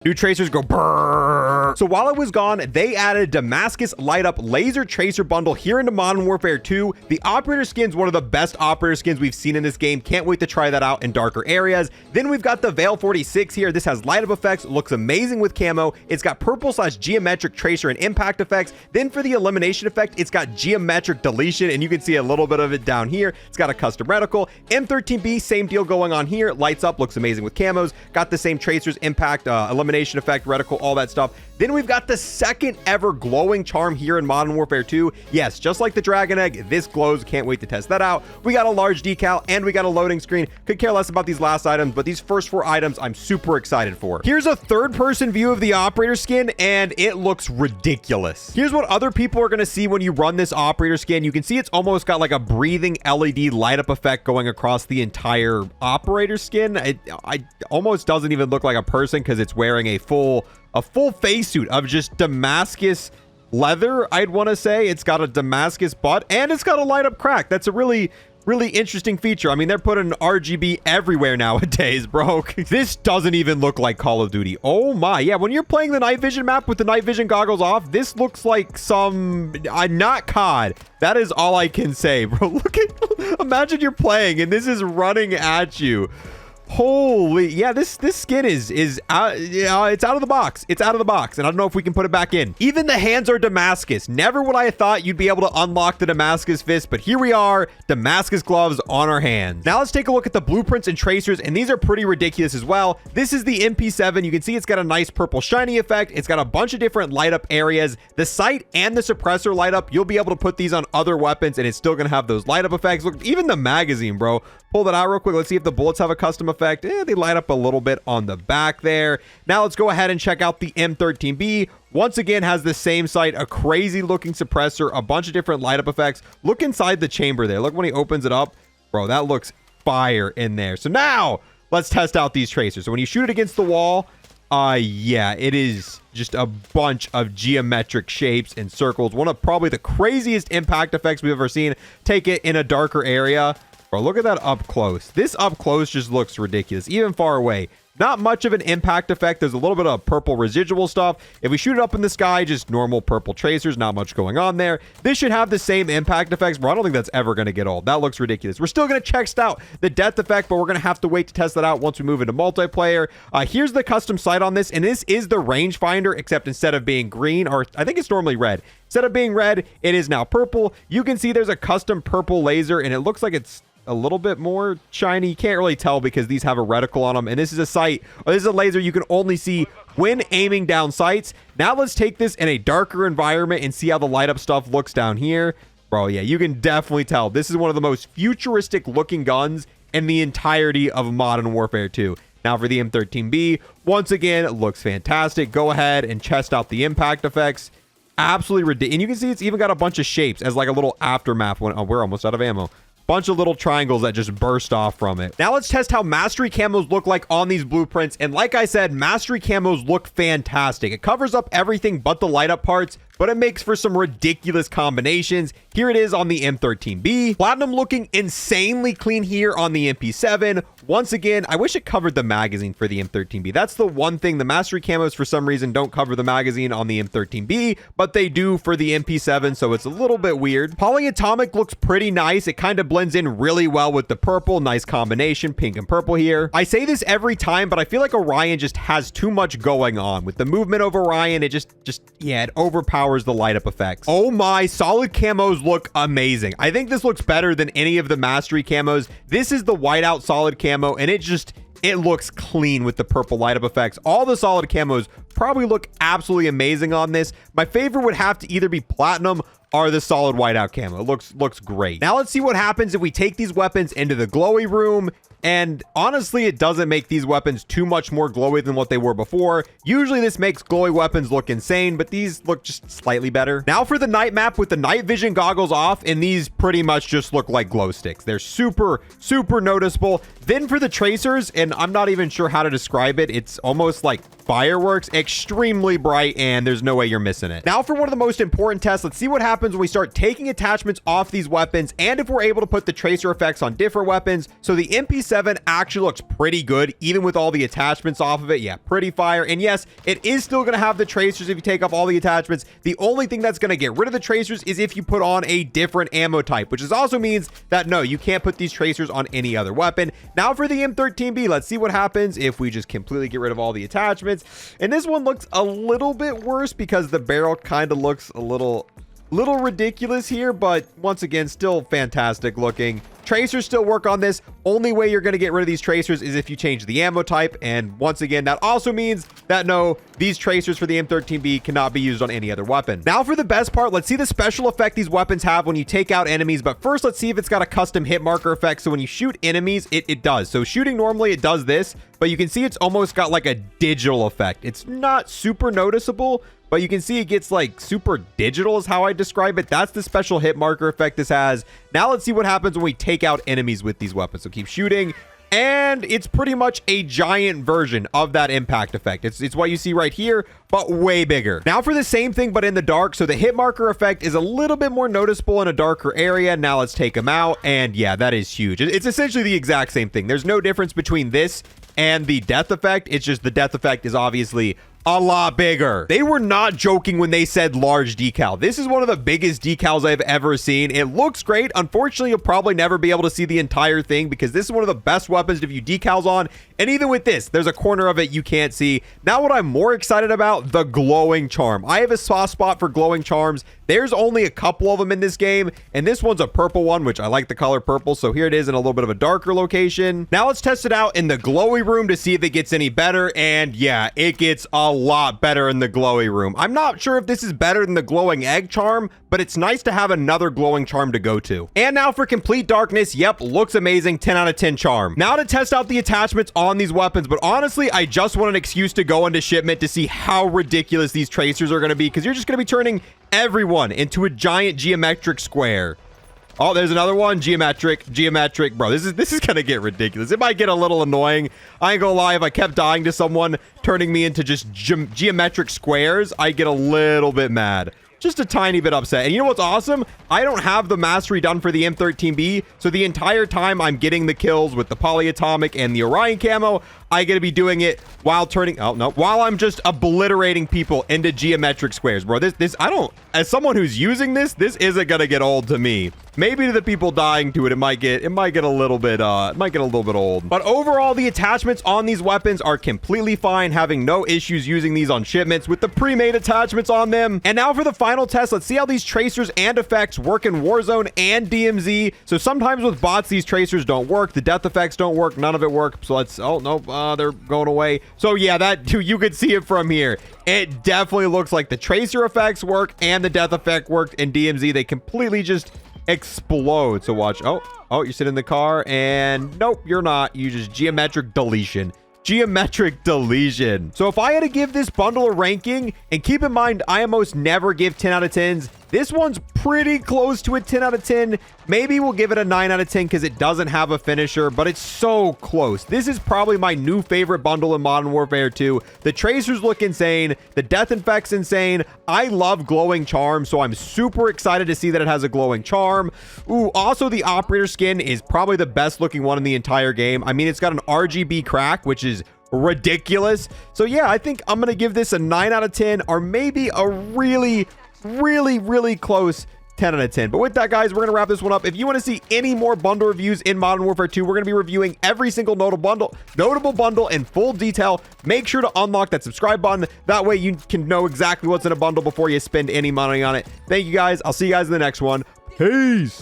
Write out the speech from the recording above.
New tracers go brrrr. So while it was gone, they added Damascus light up laser tracer bundle here into Modern Warfare 2. The operator skin's one of the best operator skins we've seen in this game. Can't wait to try that out in darker areas. Then we've got the Veil 46 here. This has light up effects, looks amazing with camo. It's got purple / geometric tracer and impact effects. Then for the elimination effect, it's got geometric deletion, and you can see a little bit of it down here. It's got a custom reticle. M13B, same deal going on here. Lights up, looks amazing with camos. Got the same tracers, impact, elimination effect, reticle, all that stuff. Then we've got the second ever glowing charm here in Modern Warfare 2. Yes, just like the Dragon Egg, this glows. Can't wait to test that out. We got a large decal and we got a loading screen. Could care less about these last items, but these first 4 items I'm super excited for. Here's a third-person view of the operator skin, and it looks ridiculous. Here's what other people are going to see when you run this operator skin. You can see it's almost got like a breathing LED light up effect going across the entire operator skin. It almost doesn't even look like a person because it's wearing a full face suit of just Damascus leather. I'd want to say it's got a Damascus butt and it's got a light up crack. That's a really interesting feature. I mean, they're putting RGB everywhere nowadays, bro. This doesn't even look like Call of Duty. Oh my. Yeah, when you're playing the night vision map with the night vision goggles off, this looks like some not COD. That is all I can say, bro. Look at, imagine you're playing and this is running at you. Holy, yeah, this skin is out, it's out of the box. It's out of the box, and I don't know if we can put it back in. Even the hands are Damascus. Never would I have thought you'd be able to unlock the Damascus fist, but here we are, Damascus gloves on our hands. Now let's take a look at the blueprints and tracers, and these are pretty ridiculous as well. This is the MP7. You can see it's got a nice purple shiny effect. It's got a bunch of different light up areas. The sight and the suppressor light up. You'll be able to put these on other weapons, and it's still gonna have those light up effects. Look, even the magazine, bro. Pull that out real quick. Let's see if the bullets have a custom effect. They light up a little bit on the back there. Now let's go ahead and check out the M13B. Once again, has the same sight, a crazy looking suppressor, a bunch of different light up effects. Look inside the chamber there. Look when he opens it up. Bro, that looks fire in there. So now let's test out these tracers. So when you shoot it against the wall, yeah, it is just a bunch of geometric shapes and circles. One of probably the craziest impact effects we've ever seen. Take it in a darker area. Bro, look at that up close. This up close just looks ridiculous, even far away. Not much of an impact effect. There's a little bit of purple residual stuff. If we shoot it up in the sky, just normal purple tracers, not much going on there. This should have the same impact effects, but I don't think that's ever going to get old. That looks ridiculous. We're still going to check out the depth effect, but we're going to have to wait to test that out once we move into multiplayer. Here's the custom sight on this, and this is the rangefinder, except instead of being green, or I think it's normally red. Instead of being red, it is now purple. You can see there's a custom purple laser, and it looks like it's a little bit more shiny. Can't really tell because these have a reticle on them, and this is a sight, or this is a laser you can only see when aiming down sights. Now let's take this in a darker environment and see how the light up stuff looks down here. Bro, yeah, you can definitely tell this is one of the most futuristic looking guns in the entirety of Modern Warfare 2. Now for the M13B, once again, it looks fantastic. Go ahead and test out the impact effects. Absolutely ridiculous. And you can see it's even got a bunch of shapes as like a little aftermath when we're almost out of ammo. Bunch of little triangles that just burst off from it. Now let's test how mastery camos look like on these blueprints. And like I said, mastery camos look fantastic. It covers up everything but the light up parts, but it makes for some ridiculous combinations. Here it is on the M13B. Platinum looking insanely clean here on the MP7. Once again, I wish it covered the magazine for the M13B. That's the one thing. The mastery camos for some reason don't cover the magazine on the M13B, but they do for the MP7, so it's a little bit weird. Polyatomic looks pretty nice. It kind of blends in really well with the purple. Nice combination, pink and purple here. I say this every time, but I feel like Orion just has too much going on. With the movement of Orion, it just yeah, it overpowers the light up effects. Oh my, solid camos look amazing. I think this looks better than any of the mastery camos. This is the whiteout solid camo, and it looks clean with the purple light up effects. All the solid camos probably look absolutely amazing on this. My favorite would have to either be platinum or the solid whiteout camo. It looks great. Now let's see what happens if we take these weapons into the glowy room. And honestly, it doesn't make these weapons too much more glowy than what they were before. Usually this makes glowy weapons look insane, but these look just slightly better. Now for the night map with the night vision goggles off, and these pretty much just look like glow sticks. They're super noticeable. Then for the tracers, and I'm not even sure how to describe it. It's almost like fireworks, extremely bright, and there's no way you're missing it. Now for one of the most important tests, let's see what happens happens when we start taking attachments off these weapons, and if we're able to put the tracer effects on different weapons. So the MP7 actually looks pretty good, even with all the attachments off of it. Yeah, pretty fire. And yes, it is still going to have the tracers if you take off all the attachments. The only thing that's going to get rid of the tracers is if you put on a different ammo type, which also means that no, you can't put these tracers on any other weapon. Now for the M13B, let's see what happens if we just completely get rid of all the attachments. And this one looks a little bit worse because the barrel kind of looks a little ridiculous here, but once again, still fantastic looking. Tracers still work on this. Only way you're going to get rid of these tracers is if you change the ammo type. And once again, that also means that no, these tracers for the M13B cannot be used on any other weapon. Now for the best part, let's see the special effect these weapons have when you take out enemies. But first, let's see if it's got a custom hit marker effect. So when you shoot enemies, it does. So shooting normally, it does this, but you can see it's almost got like a digital effect. It's not super noticeable, but you can see it gets like super digital is how I describe it. That's the special hit marker effect this has. Now let's see what happens when we take out enemies with these weapons. So keep shooting, and it's pretty much a giant version of that impact effect. It's what you see right here, but way bigger. Now for the same thing, but in the dark. So the hit marker effect is a little bit more noticeable in a darker area. Now let's take them out, and yeah, that is huge. It's essentially the exact same thing. There's no difference between this and the death effect. It's just the death effect is obviously a lot bigger. They were not joking when they said large decal. This is one of the biggest decals I've ever seen. It looks great. Unfortunately, you'll probably never be able to see the entire thing because this is one of the best weapons to view decals on. And even with this, there's a corner of it you can't see. Now what I'm more excited about, the glowing charm. I have a soft spot for glowing charms. There's only a couple of them in this game, and this one's a purple one, which I like the color purple. So here it is in a little bit of a darker location. Now let's test it out in the glowy room to see if it gets any better. And yeah, it gets a lot better in the glowy room. I'm not sure if this is better than the glowing egg charm, but it's nice to have another glowing charm to go to. And now for complete darkness. Yep, looks amazing. 10 out of 10 charm. Now to test out the attachments on these weapons, but honestly, I just want an excuse to go into shipment to see how ridiculous these tracers are going to be, because you're just going to be turning everyone into a giant geometric square. Oh, there's another one. Geometric. Bro, this is gonna get ridiculous. It might get a little annoying. I ain't gonna lie, if I kept dying to someone turning me into just geometric squares, I get a little bit mad. Just a tiny bit upset. And you know what's awesome? I don't have the mastery done for the M13B, so the entire time I'm getting the kills with the polyatomic and the Orion camo, I get to be doing it while while I'm just obliterating people into geometric squares. Bro, I don't, as someone who's using this isn't gonna get old to me. Maybe to the people dying to it, it might get a little bit old. But overall, the attachments on these weapons are completely fine, having no issues using these on shipments with the pre-made attachments on them. And now for the final test, let's see how these tracers and effects work in Warzone and DMZ. So sometimes with bots, these tracers don't work. The death effects don't work. None of it work. So let's, oh, no, they're going away. So yeah, that you could see it from here. It definitely looks like the tracer effects work and the death effect worked in DMZ. They completely just explode. So watch. Oh, you're sitting in the car, and nope, you're not. You just geometric deletion. So if I had to give this bundle a ranking, and keep in mind, I almost never give 10 out of 10s. This one's pretty close to a 10 out of 10. Maybe we'll give it a 9 out of 10 because it doesn't have a finisher, but it's so close. This is probably my new favorite bundle in Modern Warfare 2. The tracers look insane. The death effect's insane. I love glowing charm, so I'm super excited to see that it has a glowing charm. Ooh, also the operator skin is probably the best looking one in the entire game. I mean, it's got an RGB crack, which is ridiculous. So yeah, I think I'm gonna give this a 9 out of 10, or maybe a really close 10 out of 10. But with that, guys, we're gonna wrap this one up. If you want to see any more bundle reviews in Modern Warfare 2, we're gonna be reviewing every single notable bundle in full detail. Make sure to unlock that subscribe button. That way you can know exactly what's in a bundle before you spend any money on it. Thank you, guys. I'll see you guys in the next one. Peace.